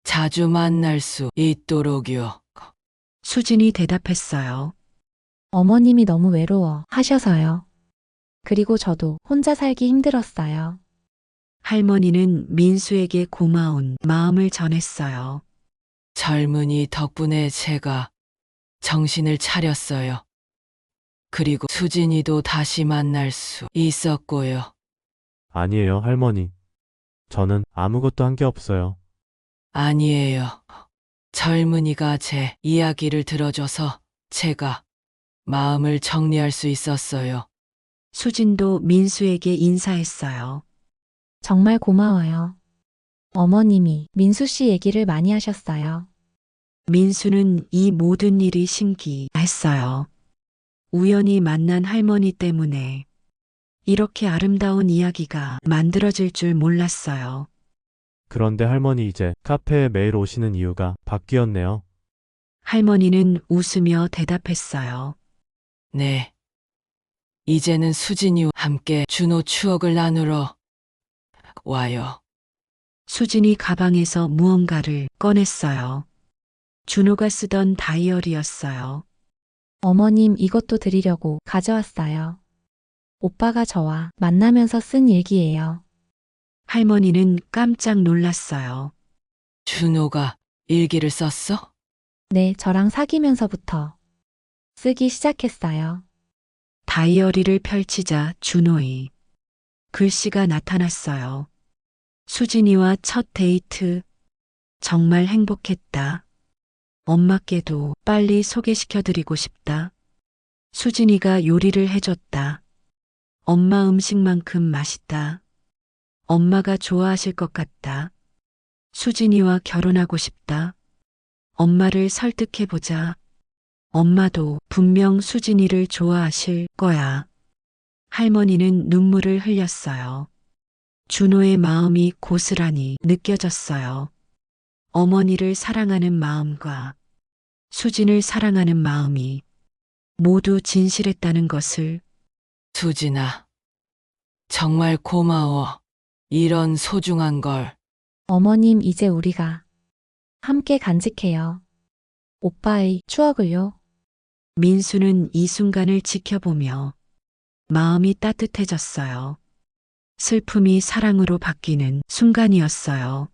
Speaker 3: 자주 만날 수 있도록요.
Speaker 1: 수진이 대답했어요.
Speaker 8: 어머님이 너무 외로워 하셔서요. 그리고 저도 혼자 살기 힘들었어요.
Speaker 1: 할머니는 민수에게 고마운 마음을 전했어요.
Speaker 3: 젊은이 덕분에 제가 정신을 차렸어요. 그리고 수진이도 다시 만날 수 있었고요.
Speaker 2: 아니에요, 할머니. 저는 아무것도 한 게 없어요.
Speaker 3: 아니에요. 젊은이가 제 이야기를 들어줘서 제가 마음을 정리할 수 있었어요.
Speaker 1: 수진도 민수에게 인사했어요.
Speaker 8: 정말 고마워요. 어머님이 민수 씨 얘기를 많이 하셨어요.
Speaker 1: 민수는 이 모든 일이 신기했어요. 우연히 만난 할머니 때문에 이렇게 아름다운 이야기가 만들어질 줄 몰랐어요.
Speaker 2: 그런데 할머니 이제 카페에 매일 오시는 이유가 바뀌었네요.
Speaker 1: 할머니는 웃으며 대답했어요.
Speaker 3: 네. 이제는 수진이와 함께 준호 추억을 나누러 와요.
Speaker 1: 수진이 가방에서 무언가를 꺼냈어요. 준호가 쓰던 다이어리였어요.
Speaker 8: 어머님 이것도 드리려고 가져왔어요. 오빠가 저와 만나면서 쓴 일기예요.
Speaker 1: 할머니는 깜짝 놀랐어요.
Speaker 3: 준호가 일기를 썼어?
Speaker 8: 네, 저랑 사귀면서부터 쓰기 시작했어요.
Speaker 1: 다이어리를 펼치자 준호의 글씨가 나타났어요. 수진이와 첫 데이트. 정말 행복했다. 엄마께도 빨리 소개시켜드리고 싶다. 수진이가 요리를 해줬다. 엄마 음식만큼 맛있다. 엄마가 좋아하실 것 같다. 수진이와 결혼하고 싶다. 엄마를 설득해보자. 엄마도 분명 수진이를 좋아하실 거야. 할머니는 눈물을 흘렸어요. 준호의 마음이 고스란히 느껴졌어요. 어머니를 사랑하는 마음과 수진을 사랑하는 마음이 모두 진실했다는 것을.
Speaker 3: 수진아, 정말 고마워. 이런 소중한 걸.
Speaker 8: 어머님 이제 우리가 함께 간직해요. 오빠의 추억을요.
Speaker 1: 민수는 이 순간을 지켜보며 마음이 따뜻해졌어요. 슬픔이 사랑으로 바뀌는 순간이었어요.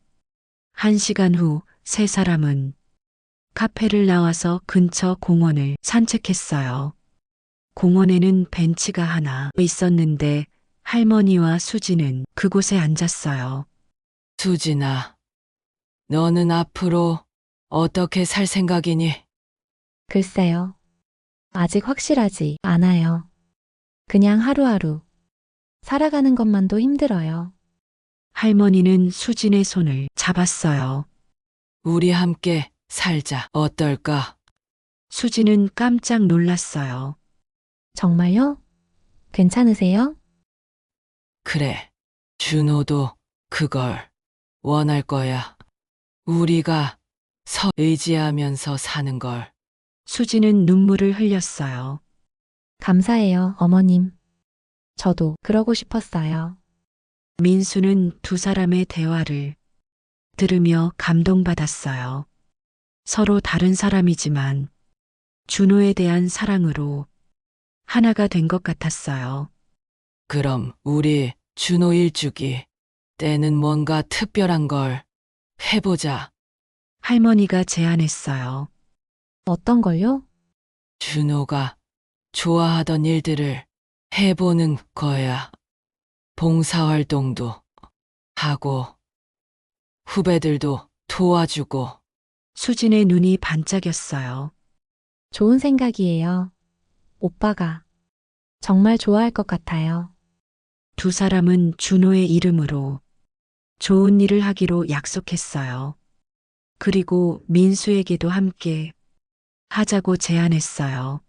Speaker 1: 1시간 후 세 사람은 카페를 나와서 근처 공원을 산책했어요. 공원에는 벤치가 하나 있었는데 할머니와 수지는 그곳에 앉았어요.
Speaker 3: 수진아, 너는 앞으로 어떻게 살 생각이니?
Speaker 8: 글쎄요. 아직 확실하지 않아요. 그냥 하루하루 살아가는 것만도 힘들어요.
Speaker 1: 할머니는 수진의 손을 잡았어요.
Speaker 3: 우리 함께 살자. 어떨까?
Speaker 1: 수지는 깜짝 놀랐어요.
Speaker 8: 정말요? 괜찮으세요?
Speaker 3: 그래. 준호도 그걸 원할 거야. 우리가 의지하면서 사는 걸.
Speaker 1: 수지는 눈물을 흘렸어요.
Speaker 8: 감사해요, 어머님. 저도 그러고 싶었어요.
Speaker 1: 민수는 두 사람의 대화를 들으며 감동받았어요. 서로 다른 사람이지만 준호에 대한 사랑으로 하나가 된 것 같았어요.
Speaker 3: 그럼 우리 준호 일주기 때는 뭔가 특별한 걸 해보자.
Speaker 1: 할머니가 제안했어요.
Speaker 8: 어떤 걸요?
Speaker 3: 준호가 좋아하던 일들을 해보는 거야. 봉사활동도 하고 후배들도 도와주고.
Speaker 1: 수진의 눈이 반짝였어요.
Speaker 8: 좋은 생각이에요. 오빠가 정말 좋아할 것 같아요.
Speaker 1: 두 사람은 준호의 이름으로 좋은 일을 하기로 약속했어요. 그리고 민수에게도 함께 하자고 제안했어요.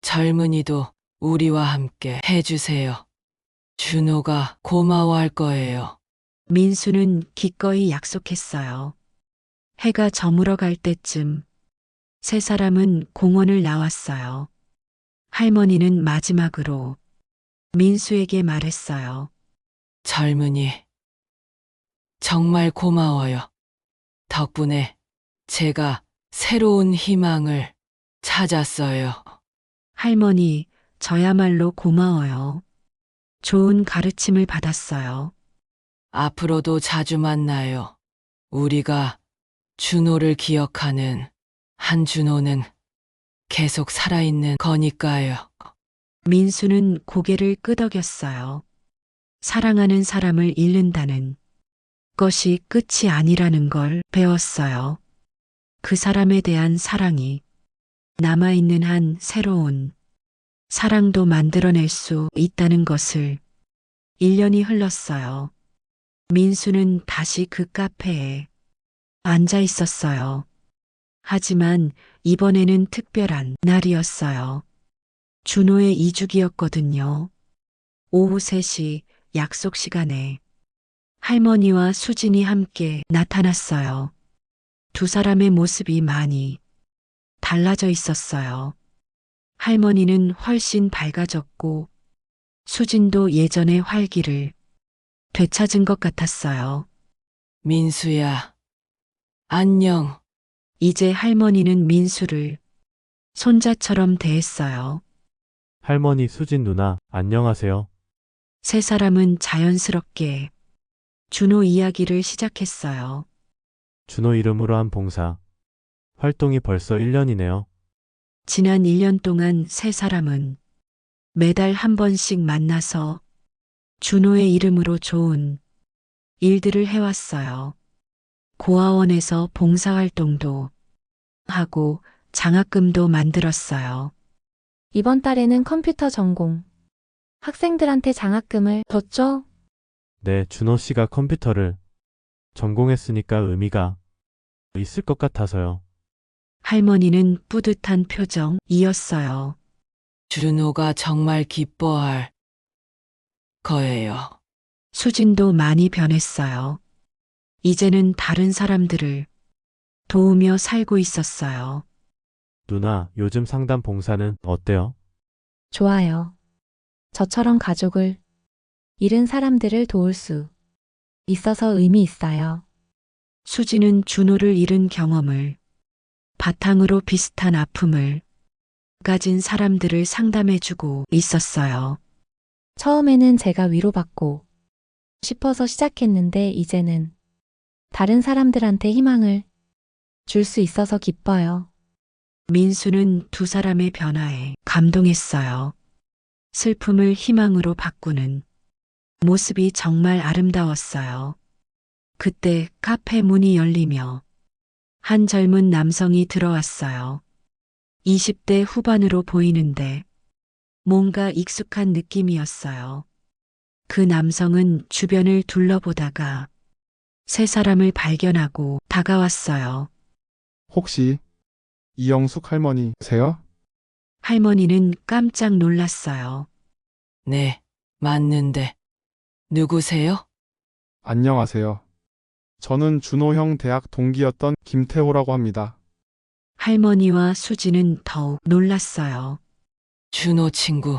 Speaker 3: 젊은이도 우리와 함께 해주세요. 준호가 고마워할 거예요.
Speaker 1: 민수는 기꺼이 약속했어요. 해가 저물어 갈 때쯤 세 사람은 공원을 나왔어요. 할머니는 마지막으로 민수에게 말했어요.
Speaker 3: 젊은이, 정말 고마워요. 덕분에 제가 새로운 희망을 찾았어요.
Speaker 1: 할머니, 저야말로 고마워요. 좋은 가르침을 받았어요.
Speaker 3: 앞으로도 자주 만나요. 우리가 준호를 기억하는 한준호는 계속 살아있는 거니까요.
Speaker 1: 민수는 고개를 끄덕였어요. 사랑하는 사람을 잃는다는 것이 끝이 아니라는 걸 배웠어요. 그 사람에 대한 사랑이 남아있는 한 새로운 사랑도 만들어낼 수 있다는 것을 1년이 흘렀어요. 민수는 다시 그 카페에 앉아 있었어요. 하지만 이번에는 특별한 날이었어요. 준호의 이주기였거든요. 오후 3시 약속 시간에 할머니와 수진이 함께 나타났어요. 두 사람의 모습이 많이 달라져 있었어요. 할머니는 훨씬 밝아졌고 수진도 예전의 활기를 되찾은 것 같았어요.
Speaker 3: 민수야, 안녕.
Speaker 1: 이제 할머니는 민수를 손자처럼 대했어요.
Speaker 2: 할머니 수진 누나, 안녕하세요.
Speaker 1: 세 사람은 자연스럽게 준호 이야기를 시작했어요.
Speaker 2: 준호 이름으로 한 봉사. 활동이 벌써 1년이네요.
Speaker 1: 지난 1년 동안 세 사람은 매달 한 번씩 만나서 준호의 이름으로 좋은 일들을 해왔어요. 고아원에서 봉사활동도 하고 장학금도 만들었어요.
Speaker 8: 이번 달에는 컴퓨터 전공. 학생들한테 장학금을 줬죠?
Speaker 2: 네, 준호 씨가 컴퓨터를 전공했으니까 의미가 있을 것 같아서요.
Speaker 1: 할머니는 뿌듯한 표정이었어요.
Speaker 3: 준호가 정말 기뻐할 거예요.
Speaker 1: 수진도 많이 변했어요. 이제는 다른 사람들을 도우며 살고 있었어요.
Speaker 2: 누나, 요즘 상담 봉사는 어때요?
Speaker 8: 좋아요. 저처럼 가족을 잃은 사람들을 도울 수 있어서 의미 있어요.
Speaker 1: 수진은 준호를 잃은 경험을 바탕으로 비슷한 아픔을 가진 사람들을 상담해주고 있었어요.
Speaker 8: 처음에는 제가 위로받고 싶어서 시작했는데 이제는 다른 사람들한테 희망을 줄 수 있어서 기뻐요.
Speaker 1: 민수는 두 사람의 변화에 감동했어요. 슬픔을 희망으로 바꾸는 모습이 정말 아름다웠어요. 그때 카페 문이 열리며 한 젊은 남성이 들어왔어요. 20대 후반으로 보이는데 뭔가 익숙한 느낌이었어요. 그 남성은 주변을 둘러보다가 세 사람을 발견하고 다가왔어요.
Speaker 5: 혹시 이영숙 할머니세요?
Speaker 1: 할머니는 깜짝 놀랐어요.
Speaker 3: 네, 맞는데. 누구세요?
Speaker 5: 안녕하세요. 저는 준호 형 대학 동기였던 김태호라고 합니다.
Speaker 1: 할머니와 수지는 더욱 놀랐어요.
Speaker 3: 준호 친구.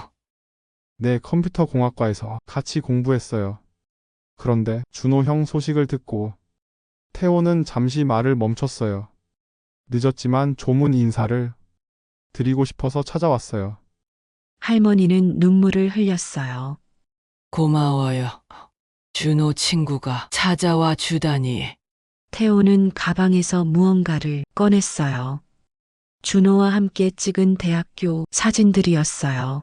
Speaker 5: 네, 컴퓨터 공학과에서 같이 공부했어요. 그런데 준호 형 소식을 듣고 태호는 잠시 말을 멈췄어요. 늦었지만 조문 인사를 드리고 싶어서 찾아왔어요.
Speaker 1: 할머니는 눈물을 흘렸어요.
Speaker 3: 고마워요. 준호 친구가 찾아와 주다니.
Speaker 1: 태호는 가방에서 무언가를 꺼냈어요. 준호와 함께 찍은 대학교 사진들이었어요.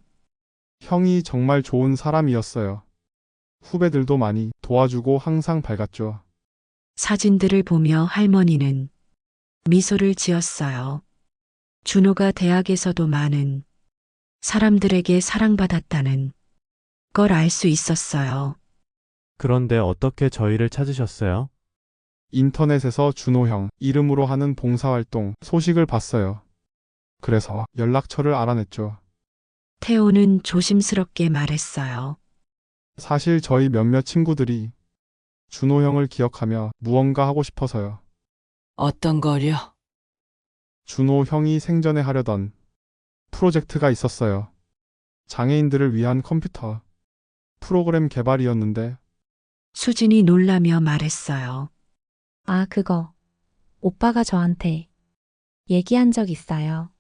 Speaker 5: 형이 정말 좋은 사람이었어요. 후배들도 많이 도와주고 항상 밝았죠.
Speaker 1: 사진들을 보며 할머니는 미소를 지었어요. 준호가 대학에서도 많은 사람들에게 사랑받았다는 걸 알 수 있었어요.
Speaker 2: 그런데 어떻게 저희를 찾으셨어요?
Speaker 5: 인터넷에서 준호 형 이름으로 하는 봉사활동 소식을 봤어요. 그래서 연락처를 알아냈죠.
Speaker 1: 태호는 조심스럽게 말했어요.
Speaker 5: 사실 저희 몇몇 친구들이 준호 형을 기억하며 무언가 하고 싶어서요.
Speaker 3: 어떤 거려?
Speaker 5: 준호 형이 생전에 하려던 프로젝트가 있었어요. 장애인들을 위한 컴퓨터 프로그램 개발이었는데
Speaker 1: 수진이 놀라며 말했어요.
Speaker 8: 아, 그거. 오빠가 저한테 얘기한 적 있어요.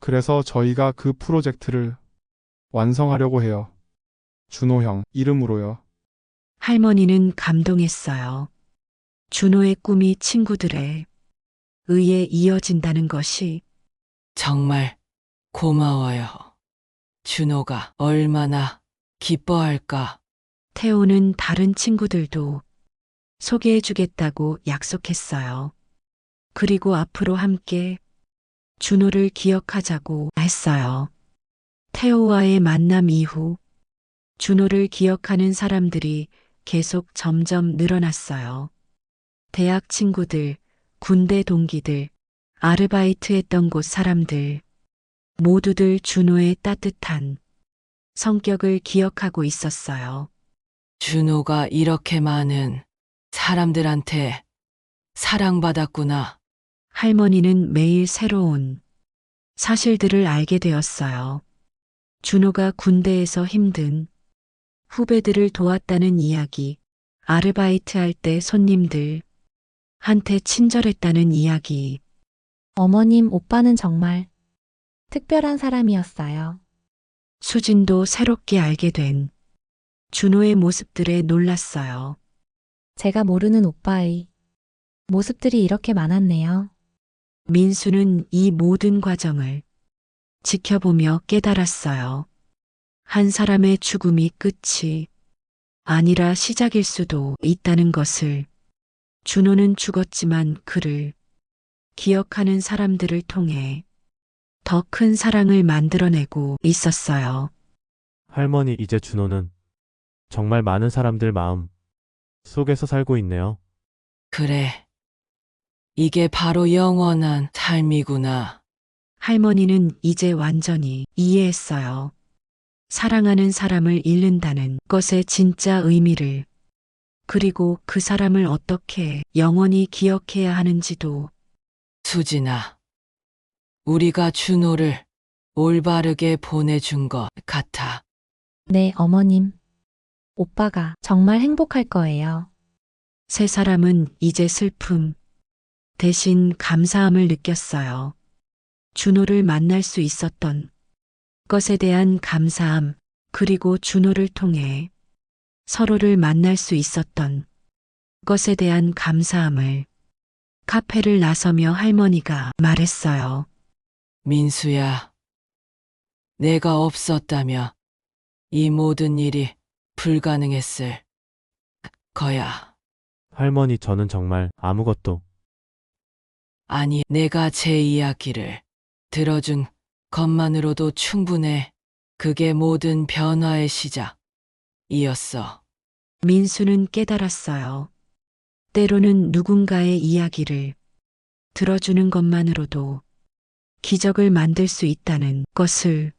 Speaker 5: 그래서 저희가 그 프로젝트를 완성하려고 해요. 준호 형 이름으로요.
Speaker 1: 할머니는 감동했어요. 준호의 꿈이 친구들에 의해 이어진다는 것이
Speaker 3: 정말 고마워요. 준호가 얼마나 기뻐할까.
Speaker 1: 태호는 다른 친구들도 소개해주겠다고 약속했어요. 그리고 앞으로 함께 준호를 기억하자고 했어요. 태호와의 만남 이후 준호를 기억하는 사람들이 계속 점점 늘어났어요. 대학 친구들, 군대 동기들, 아르바이트 했던 곳 사람들, 모두들 준호의 따뜻한 성격을 기억하고 있었어요.
Speaker 3: 준호가 이렇게 많은 사람들한테 사랑받았구나.
Speaker 1: 할머니는 매일 새로운 사실들을 알게 되었어요. 준호가 군대에서 힘든 후배들을 도왔다는 이야기, 아르바이트 할 때 손님들 한테 친절했다는 이야기,
Speaker 8: 어머님, 오빠는 정말 특별한 사람이었어요.
Speaker 1: 수진도 새롭게 알게 된 준호의 모습들에 놀랐어요.
Speaker 8: 제가 모르는 오빠의 모습들이 이렇게 많았네요.
Speaker 1: 민수는 이 모든 과정을 지켜보며 깨달았어요. 한 사람의 죽음이 끝이 아니라 시작일 수도 있다는 것을. 준호는 죽었지만 그를 기억하는 사람들을 통해 더 큰 사랑을 만들어내고 있었어요.
Speaker 2: 할머니, 이제 준호는 정말 많은 사람들 마음 속에서 살고 있네요.
Speaker 3: 그래. 이게 바로 영원한 삶이구나.
Speaker 1: 할머니는 이제 완전히 이해했어요. 사랑하는 사람을 잃는다는 것의 진짜 의미를, 그리고 그 사람을 어떻게 영원히 기억해야 하는지도.
Speaker 3: 수진아, 우리가 준호를 올바르게 보내준 것 같아.
Speaker 8: 네, 어머님. 오빠가 정말 행복할 거예요.
Speaker 1: 세 사람은 이제 슬픔, 대신 감사함을 느꼈어요. 준호를 만날 수 있었던 것에 대한 감사함, 그리고 준호를 통해 서로를 만날 수 있었던 것에 대한 감사함을 카페를 나서며 할머니가 말했어요.
Speaker 3: 민수야, 내가 없었다면 이 모든 일이 불가능했을 거야.
Speaker 2: 할머니, 저는 정말 아무것도
Speaker 3: 아니, 내가 제 이야기를 들어준 것만으로도 충분해. 그게 모든 변화의 시작이었어.
Speaker 1: 민수는 깨달았어요. 때로는 누군가의 이야기를 들어주는 것만으로도 기적을 만들 수 있다는 것을